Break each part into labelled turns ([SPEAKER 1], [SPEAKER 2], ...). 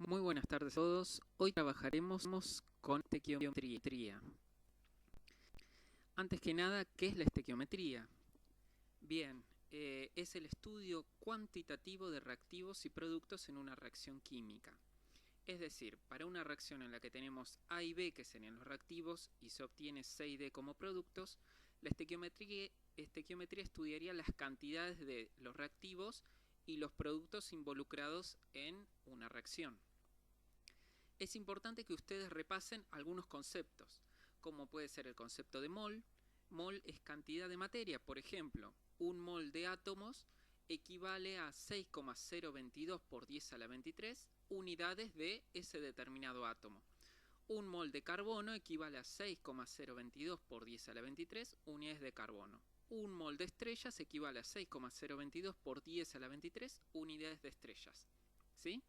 [SPEAKER 1] Muy buenas tardes a todos. Hoy trabajaremos con estequiometría. Antes que nada, ¿qué es la estequiometría? Bien, es el estudio cuantitativo de reactivos y productos en una reacción química. Es decir, para una reacción en la que tenemos A y B, que serían los reactivos, y se obtiene C y D como productos, la estequiometría estudiaría las cantidades de los reactivos y los productos involucrados en una reacción. Es importante que ustedes repasen algunos conceptos, como puede ser el concepto de mol. Mol es cantidad de materia. Por ejemplo, un mol de átomos equivale a 6,022 por 10 a la 23 unidades de ese determinado átomo. Un mol de carbono equivale a 6,022 por 10 a la 23 unidades de carbono. Un mol de estrellas equivale a 6,022 por 10 a la 23 unidades de estrellas. ¿Sí?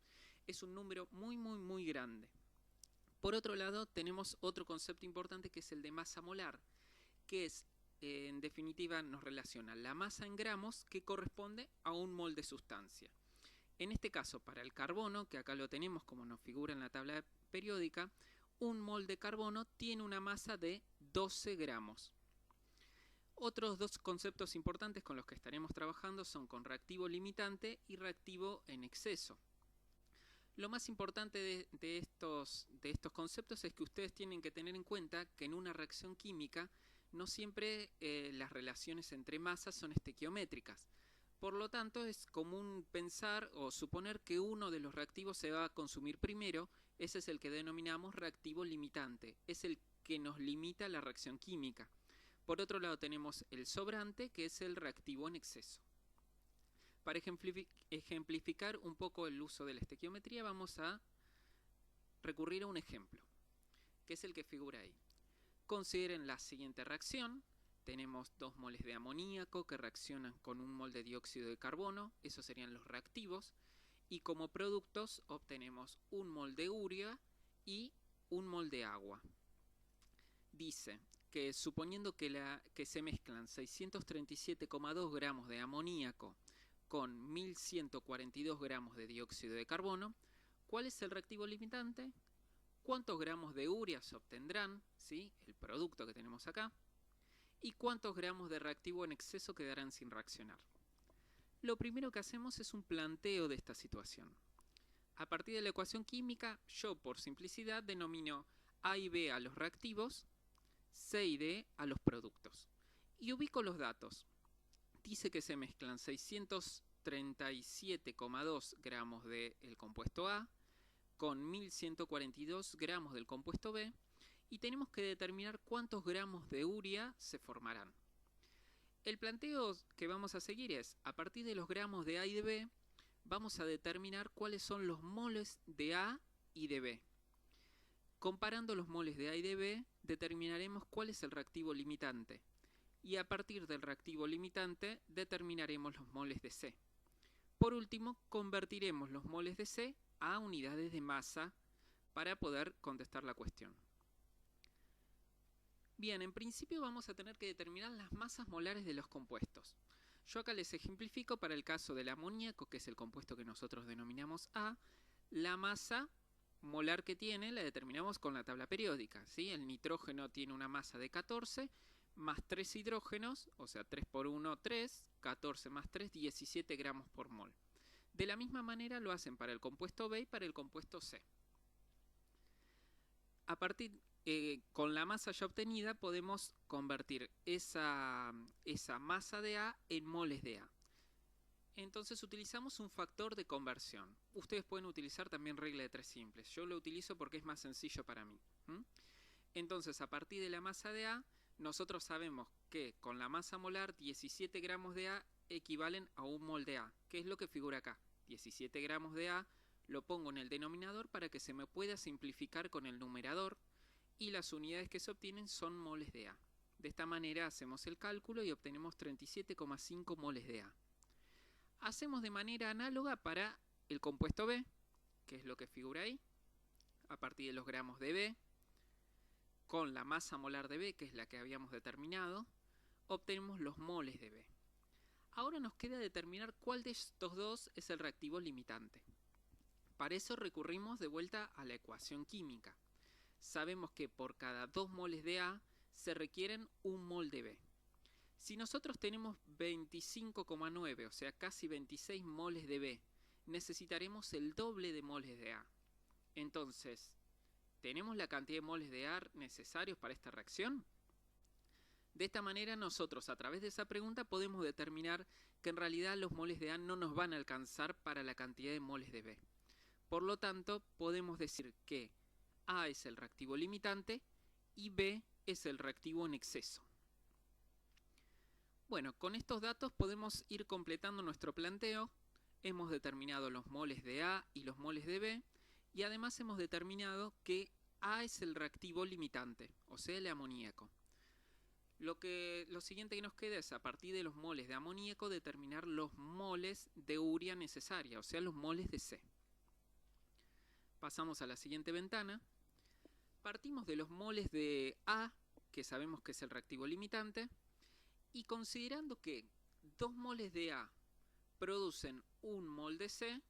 [SPEAKER 1] Es un número muy grande. Por otro lado, tenemos otro concepto importante que es el de masa molar, que es, en definitiva, nos relaciona la masa en gramos que corresponde a un mol de sustancia. En este caso, para el carbono, que acá lo tenemos como nos figura en la tabla periódica, un mol de carbono tiene una masa de 12 gramos. Otros dos conceptos importantes con los que estaremos trabajando son con reactivo limitante y reactivo en exceso. Lo más importante de estos conceptos es que ustedes tienen que tener en cuenta que en una reacción química no siempre las relaciones entre masas son estequiométricas. Por lo tanto, es común pensar o suponer que uno de los reactivos se va a consumir primero. Ese es el que denominamos reactivo limitante. Es el que nos limita la reacción química. Por otro lado tenemos el sobrante, que es el reactivo en exceso. Para ejemplificar un poco el uso de la estequiometría, vamos a recurrir a un ejemplo, que es el que figura ahí. Consideren la siguiente reacción. Tenemos 2 moles de amoníaco que reaccionan con un mol de dióxido de carbono, esos serían los reactivos, y como productos obtenemos un mol de urea y un mol de agua. Dice que suponiendo que se mezclan 637,2 gramos de amoníaco con 1142 gramos de dióxido de carbono, ¿cuál es el reactivo limitante? ¿Cuántos gramos de urea se obtendrán? ¿Sí? El producto que tenemos acá. ¿Y cuántos gramos de reactivo en exceso quedarán sin reaccionar? Lo primero que hacemos es un planteo de esta situación. A partir de la ecuación química, yo por simplicidad denomino A y B a los reactivos, C y D a los productos. Y ubico los datos. Dice que se mezclan 637,2 gramos del compuesto A con 1142 gramos del compuesto B y tenemos que determinar cuántos gramos de urea se formarán. El planteo que vamos a seguir es, a partir de los gramos de A y de B, vamos a determinar cuáles son los moles de A y de B. Comparando los moles de A y de B, determinaremos cuál es el reactivo limitante. Y a partir del reactivo limitante determinaremos los moles de C. Por último, convertiremos los moles de C a unidades de masa para poder contestar la cuestión. Bien, en principio vamos a tener que determinar las masas molares de los compuestos. Yo acá les ejemplifico para el caso del amoníaco, que es el compuesto que nosotros denominamos A, la masa molar que tiene la determinamos con la tabla periódica, ¿sí? El nitrógeno tiene una masa de 14, más 3 hidrógenos, o sea 3 por 1, 3, 14 más 3, 17 gramos por mol. De la misma manera lo hacen para el compuesto B y para el compuesto C. A partir, con la masa ya obtenida podemos convertir esa masa de A en moles de A. Entonces utilizamos un factor de conversión. Ustedes pueden utilizar también regla de 3 simples. Yo lo utilizo porque es más sencillo para mí. Entonces, a partir de la masa de A, nosotros sabemos que con la masa molar 17 gramos de A equivalen a un mol de A, que es lo que figura acá. 17 gramos de A lo pongo en el denominador para que se me pueda simplificar con el numerador y las unidades que se obtienen son moles de A. De esta manera hacemos el cálculo y obtenemos 37,5 moles de A. Hacemos de manera análoga para el compuesto B, que es lo que figura ahí, a partir de los gramos de B, con la masa molar de B, que es la que habíamos determinado, obtenemos los moles de B. Ahora nos queda determinar cuál de estos dos es el reactivo limitante. Para eso recurrimos de vuelta a la ecuación química. Sabemos que por cada 2 moles de A se requieren 1 mol de B. Si nosotros tenemos 25,9, o sea casi 26 moles de B, necesitaremos el doble de moles de A. Entonces, ¿tenemos la cantidad de moles de A necesarios para esta reacción? De esta manera nosotros a través de esa pregunta podemos determinar que en realidad los moles de A no nos van a alcanzar para la cantidad de moles de B. Por lo tanto, podemos decir que A es el reactivo limitante y B es el reactivo en exceso. Bueno, con estos datos podemos ir completando nuestro planteo. Hemos determinado los moles de A y los moles de B y además hemos determinado que A es el reactivo limitante, o sea el amoníaco. Lo siguiente que nos queda es a partir de los moles de amoníaco determinar los moles de urea necesaria, o sea los moles de C. Pasamos a la siguiente ventana. Partimos de los moles de A, que sabemos que es el reactivo limitante, y considerando que 2 moles de A producen 1 mol de C,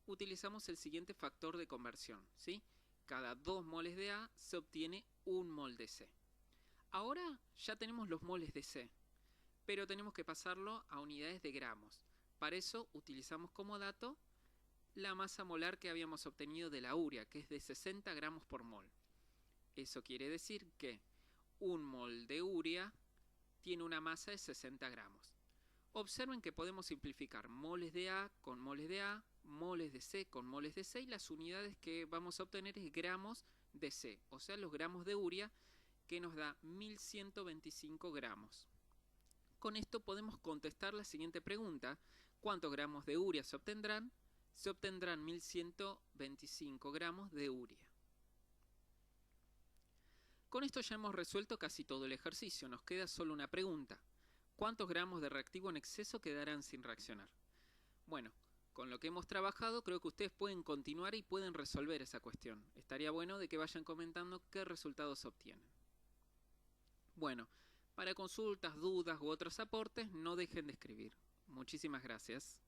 [SPEAKER 1] utilizamos el siguiente factor de conversión, ¿sí? Cada 2 moles de A se obtiene 1 mol de C. Ahora ya tenemos los moles de C, pero tenemos que pasarlo a unidades de gramos. Para eso utilizamos como dato la masa molar que habíamos obtenido de la urea, que es de 60 gramos por mol. Eso quiere decir que 1 mol de urea tiene una masa de 60 gramos. Observen que podemos simplificar moles de A con moles de A, moles de C con moles de C, y las unidades que vamos a obtener es gramos de C, o sea los gramos de urea, que nos da 1125 gramos. Con esto podemos contestar la siguiente pregunta: ¿cuántos gramos de urea se obtendrán? Se obtendrán 1125 gramos de urea. Con esto ya hemos resuelto casi todo el ejercicio, nos queda solo una pregunta: ¿cuántos gramos de reactivo en exceso quedarán sin reaccionar? Bueno, con lo que hemos trabajado creo que ustedes pueden continuar y pueden resolver esa cuestión. Estaría bueno de que vayan comentando qué resultados obtienen. Bueno, para consultas, dudas u otros aportes, no dejen de escribir. Muchísimas gracias.